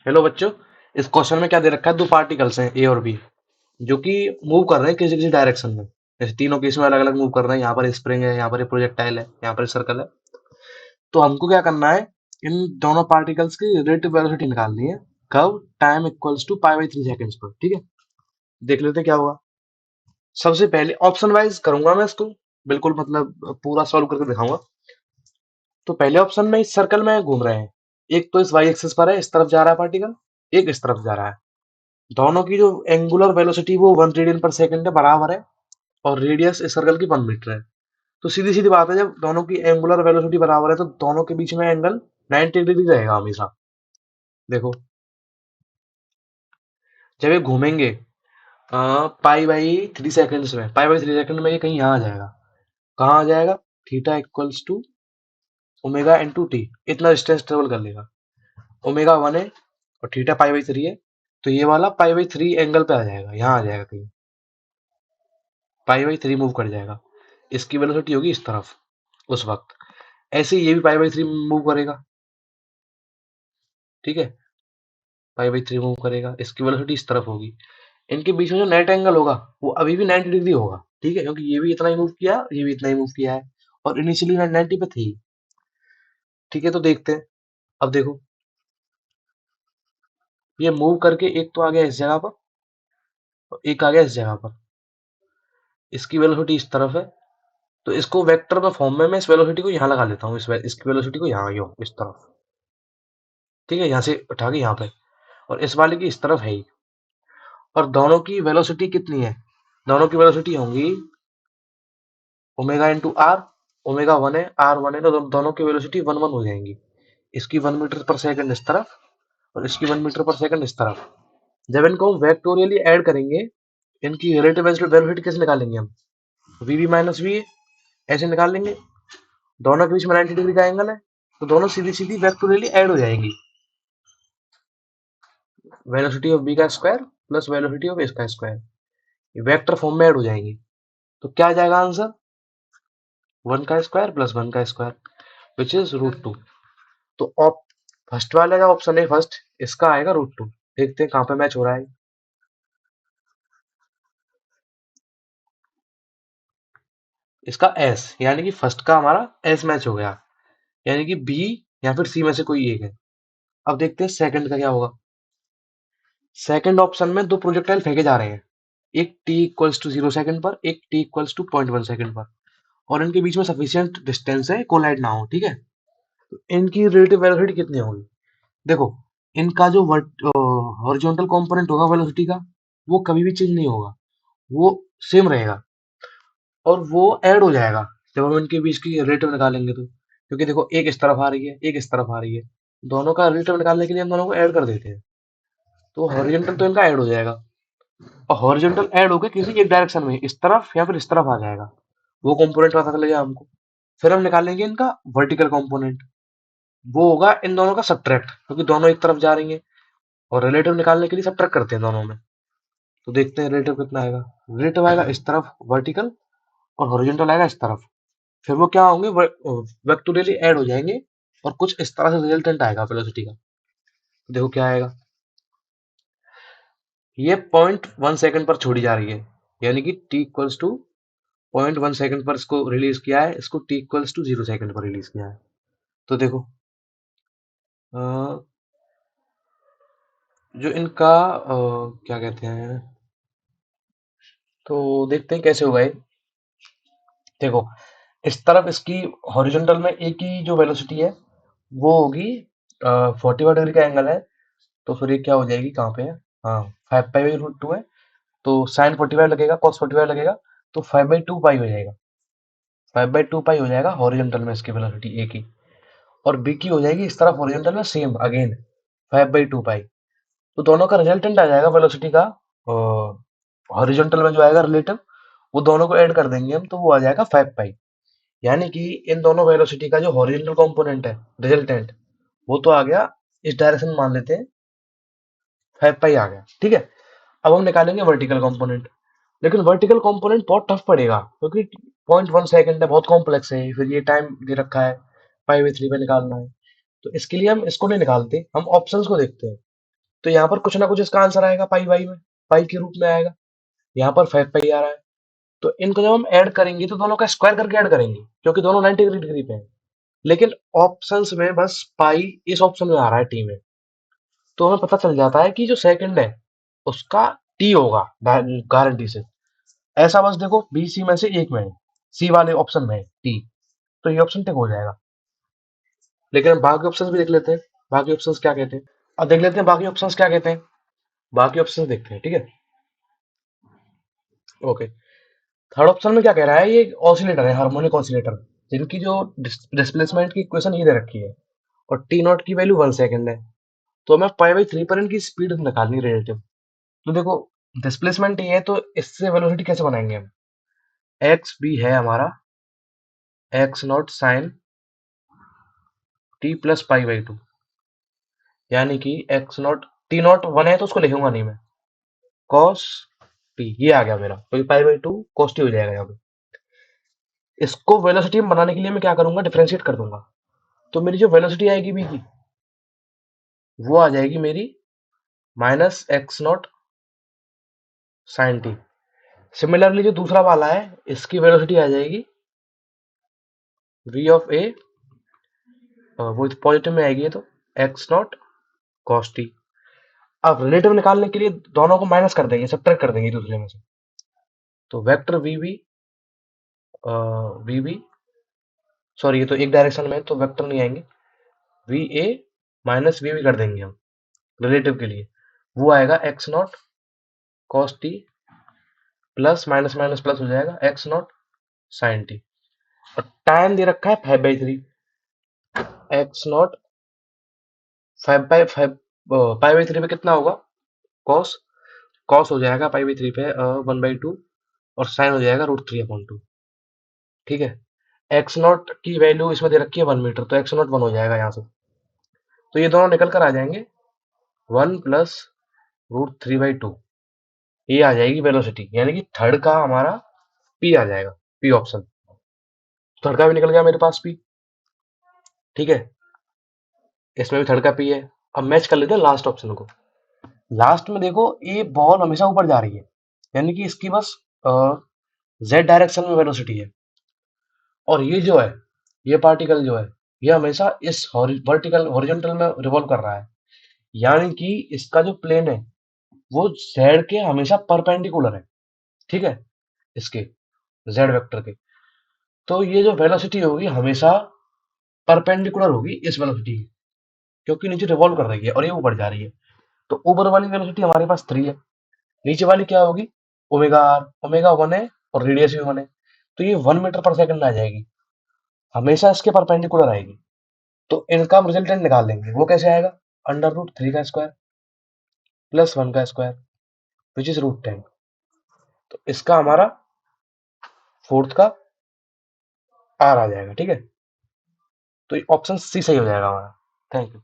Hello बच्चों। इस question में क्या दे रखा है? दो पार्टिकल्स हैं ए और बी, जो कि मूव कर रहे हैं किसी किसी डायरेक्शन में। जैसे तीनों केस में अलग अलग मूव कर रहे हैं। यहाँ पर स्प्रिंग है, यहाँ पर प्रोजेक्टाइल है, यहाँ पर सर्कल है। तो हमको क्या करना है, इन दोनों पार्टिकल्स की रिलेटिव वेलोसिटी निकालनी है कब time equals to pi by 3 seconds पर। ठीक है, देख लेते हैं क्या हुआ। सबसे पहले ऑप्शन वाइज करूंगा मैं इसको, बिल्कुल मतलब पूरा सॉल्व करके दिखाऊंगा। तो पहले ऑप्शन में इस सर्कल में घूम रहे हैं, एक तो इस वाई एक्सिस पर है, इस तरफ जा रहा है पार्टिकल, एक इस तरफ जा रहा है। दोनों की जो एंगुलर वेलोसिटी वो 1 रेडियन पर सेकंड है, बराबर है। और रेडियस इस सर्कल की 1 मीटर है। तो सीधी सीधी बात है, जब दोनों की एंगुलर वेलोसिटी बराबर है तो दोनों के बीच में एंगल 90 डिग्री रहेगा हमेशा। देखो, जब ये घूमेंगे पाई बाई 3 सेकेंड्स में, पाई बाई 3 सेकेंड में ये कहीं यहाँ आ जाएगा। कहाँ आ जाएगा? Theta equals to omega into T. इतना डिस्टेंस ट्रेवल कर लेगा। ओमेगा 1 है और थीटा पाई बाई 3 है। तो ये वाला पाई बाई 3 एंगल पे आ जाएगा, यहाँ आ जाएगा कहीं। पाई बाई 3 मूव कर जाएगा। इसकी वेलोसिटी होगी इस तरफ उस वक्त। ऐसे ही ये भी पाई बाई 3 मूव करेगा। ठीक है, पाई बाई 3 मूव करेगा, इसकी वेलोसिटी इस तरफ होगी। इनके बीच में जो नेट एंगल होगा वो अभी भी 90 डिग्री होगा। ठीक है, क्योंकि ये भी इतना ही मूव किया, ये भी इतना ही मूव किया है। और इनिशियली 90 पे थी। ठीक है, तो देखते हैं। अब देखो, ये मूव करके एक तो आ गया इस जगह पर और एक आ गया इस जगह पर। इसकी वेलोसिटी इस तरफ है। तो इसको वेक्टर में फॉर्म में मैं इस वेलोसिटी को यहाँ लगा लेता हूँ, इसकी वेलोसिटी को यहाँ यूं इस तरफ। ठीक है, यहाँ से उठा के यहाँ पे। और इस वाले की इस तरफ है ही। और दोनों की वेलोसिटी कितनी है? दोनों की वेलोसिटी होंगी ओमेगा इंटू आर। ओमेगा 1 है, आर 1 है, तो दोनों की वेलोसिटी 1 1 हो जाएंगी। इसकी 1 मीटर पर सेकंड इस तरफ और इसकी 1 मीटर पर सेकंड इस तरफ। जब इनको हम वैक्टोरियली ऐड करेंगे, इनकी रिलेटिव वेलोसिटी कैसे निकालेंगे हम? वी वी माइनस वी ऐसे निकाल लेंगे। दोनों के बीच में 90 डिग्री का एंगल है, तो दोनों सीधी सीधी वैक्टोरियली ऐड हो जाएंगी। वेलोसिटी ऑफ बी का स्क्वायर प्लस वेलोसिटी ऑफ इसका स्क्वायर, ये वेक्टर फॉर्म में ऐड हो जाएंगी। तो क्या आ जाएगा आंसर? 1 का स्क्वायर प्लस 1 का स्क्वायर, विच इज √2। तो फर्स्ट वाला का ऑप्शन है फर्स्ट, इसका आएगा √2। देखते हैं कहाँ पे मैच हो रहा है। इसका एस, यानी कि फर्स्ट का हमारा एस मैच हो गया। यानी कि बी या फिर सी में से कोई एक है। अब देखते हैं सेकंड का क्या होगा। सेकंड ऑप्शन में दो प्रोजेक्टाइल फेंके जा रहे हैं, एक टी इक्वल्स टू 0 सेकंड पर, एक टी इक्वल्स टू 0.1 सेकंड पर। और इनके बीच में सफिशियंट डिस्टेंस है, कोलाइड ना हो। ठीक है, तो इनकी रिलेटिव वेलोसिटी कितनी होगी? देखो, इनका जो हॉरिजॉन्टल कंपोनेंट होगा वेलोसिटी का, वो कभी भी चेंज नहीं होगा, वो सेम रहेगा। और वो ऐड हो जाएगा जब हम इनके बीच की रिलेटिव निकालेंगे तो। क्योंकि देखो, एक इस तरफ आ रही है, एक इस तरफ आ रही है। दोनों का रिलेटिव निकालने के लिए हम दोनों को ऐड कर देते हैं। तो हॉरिजॉन्टल तो इनका ऐड हो जाएगा। और हॉरिजॉन्टल ऐड होकर किसी एक डायरेक्शन में इस तरफ या फिर इस तरफ आ जाएगा। वो कंपोनेंट पता चलेगा हमको। फिर हम निकालेंगे इनका वर्टिकल कंपोनेंट। वो होगा इन दोनों का सब्ट्रैक्ट, क्योंकि दोनों एक तरफ जा रही हैं। और रिलेटिव निकालने के लिए सब्ट्रैक्ट करते हैं दोनों में। तो देखते हैं रिलेटिव कितना आएगा। रिलेटिव आएगा इस तरफ वर्टिकल, और हॉरिजॉन्टल आएगा इस तरफ। फिर वो क्या होंगे, वेक्टोरियली ऐड हो जाएंगे। और कुछ इस तरह से रिजल्टेंट आएगा वेलोसिटी का। तो देखो क्या आएगा। ये 0.1 सेकंड पर छोड़ी जा रही है, यानी कि टी इक्वल्स टू 0.1 सेकंड पर इसको रिलीज किया है, इसको टी इक्वल्स टू 0 सेकंड पर रिलीज किया है। तो देखो, अ, जो इनका क्या कहते हैं, तो देखते हैं कैसे होगा ये। देखो, इस तरफ इसकी हॉरिजॉन्टल में एक ही जो वेलोसिटी है वो होगी 45 डिग्री का एंगल है। तो फिर ये क्या हो जाएगी, कहाँ पे है? हाँ, 5 पाई बाई √2 है। तो साइन 45 लगेगा, कॉस 45 लगेगा। तो 5/2 पाई हो जाएगा। 5/2 पाई हो जाएगा हॉरिजॉन्टल में इसकी वेलोसिटी ए की। और बी की हो जाएगी इस तरफ हॉरिजॉन्टल में सेम अगेन 5/2 पाई। तो दोनों का रिजल्टेंट आ जाएगा वेलोसिटी का। हॉरिजॉन्टल में जो आएगा रिलेटिव, वो दोनों को ऐड कर देंगे हम, तो वो आ जाएगा 5 पाई। यानी कि इन दोनों वेलोसिटी का जो हॉरिजॉन्टल कंपोनेंट है रिजल्टेंट, वो तो आ गया इस डायरेक्शन में, मान लेते हैं 5 पाई आ गया। ठीक है, अब हम निकालेंगे वर्टिकल कंपोनेंट। लेकिन वर्टिकल कंपोनेंट बहुत टफ पड़ेगा, क्योंकि 0.1 सेकंड है, बहुत कॉम्प्लेक्स है। फिर ये टाइम दे रखा है, 5/3 पे निकालना है। तो इसके लिए हम इसको नहीं निकालते, हम ऑप्शंस को देखते हैं। तो यहाँ पर कुछ ना कुछ इसका आंसर आएगा पाई वाई में, पाई के रूप में आएगा। यहाँ पर 5 पाई आ रहा है। तो इनको जब हम ऐड करेंगे तो दोनों का स्क्वायर करके ऐड करेंगे, क्योंकि दोनों 90 डिग्री पे हैं। लेकिन ऑप्शंस में बस पाई इस ऑप्शन में आ रहा है टी में। तो हमें पता चल जाता है कि जो सेकंड है उसका टी होगा गारंटी से। ऐसा बस देखो बी सी में से एक में है, सी वाले ऑप्शन में है टी, तो ये ऑप्शन टिक हो जाएगा। लेकिन हम बाकी ऑप्शंस भी देख लेते हैं, बाकी ऑप्शंस क्या कहते हैं। अब देख लेते हैं बाकी ऑप्शंस क्या कहते हैं। बाकी ऑप्शंस देखते हैं, ठीक है। ओके, थर्ड ऑप्शन में क्या कह रहा है, ये ऑसिलेटर है, हार्मोनिक ऑसिलेटर, जिनकी जो डिस्प्लेसमेंट की इक्वेशन ये दे रखी है, और टी नॉट की वैल्यू 1 सेकेंड है। तो हमें पाई बाई थ्री पर इनकी स्पीड निकालनी रिलेटिव। तो देखो डिस्प्लेसमेंट ये है, तो इससे वेलोसिटी कैसे बनाएंगे हम। एक्स भी है हमारा X naught sine T plus pi by two, यानी कि X naught, T naught one है तो उसको लिखूंगा नहीं मैं, कॉस टी ये आ गया मेरा, तो पाई बाई टू कॉस टी हो जाएगा यहाँ पे। इसको वेलोसिटी में बनाने के लिए मैं क्या करूंगा, डिफरेंशिएट कर दूंगा। तो मेरी जो वेलोसिटी आएगी बी की, वो आ जाएगी मेरी minus X naught sine T. Similarly जो दूसरा वाला है, इसकी वेलोसिटी आ जाएगी वी ऑफ ए, वो पॉजिटिव में आएगी, तो एक्स नॉट कॉस टी। अब रिलेटिव निकालने के लिए दोनों को माइनस कर देंगे, सब्ट्रैक्ट कर देंगे एक दूसरे में से। तो vector V B, V B, sorry ये तो एक डायरेक्शन में है, तो वेक्टर नहीं आएंगे, V A minus V B कर देंगे हम रिलेटिव के लिए। वो आएगा X naught cos T plus minus minus plus हो जाएगा एक्स नॉट साइन टी। और टाइम दे रखा है 5/3, X naught 5/5, pi by three पे कितना होगा, कॉस, कॉस हो जाएगा पाई बाई थ्री पे 1/2, और साइन हो जाएगा √3/2। ठीक है, एक्स नॉट की वैल्यू इसमें दे रखी है 1 मीटर, तो एक्स नॉट 1 हो जाएगा यहाँ से। तो ये दोनों निकल कर आ जाएंगे 1 + √3/2, ये आ जाएगी वेलोसिटी, यानी कि थर्ड का हमारा पी आ जाएगा, पी ऑप्शन। थर्ड का भी निकल गया मेरे पास पी। ठीक है, इसमें भी थर्ड का पी है। अब मैच कर लेते हैं लास्ट ऑप्शन को। लास्ट में देखो ये बॉल हमेशा ऊपर जा रही है, यानी कि इसकी बस जेड डायरेक्शन में वेलोसिटी है। और ये जो है, ये पार्टिकल जो है, ये हमेशा इस वर्टिकल हॉरिजॉन्टल में रिवॉल्व कर रहा है, यानी कि इसका जो प्लेन है वो जेड के हमेशा परपेंडिकुलर है। ठीक है, इसके जेड वेक्टर के। तो ये जो वेलोसिटी होगी हमेशा परपेंडिकुलर होगी इस वेलोसिटी की, क्योंकि नीचे रिवॉल्व कर रही है और ये ऊपर जा रही है। तो ऊपर वाली वेलोसिटी हमारे पास 3 है, नीचे वाली क्या होगी, ओमेगा आर, ओमेगा 1 है और रेडियस भी 1 है, तो ये 1 मीटर पर सेकंड आ जाएगी, हमेशा इसके परपेंडिकुलर आएगी। तो इनका हम रिजल्टेंट निकाल लेंगे, वो कैसे आएगा, √3 का स्क्वायर प्लस 1 का स्क्वायर विच इज √10। तो इसका हमारा फोर्थ का आर आ जाएगा। ठीक है, तो ऑप्शन सी सही हो जाएगा हमारा। Thank you.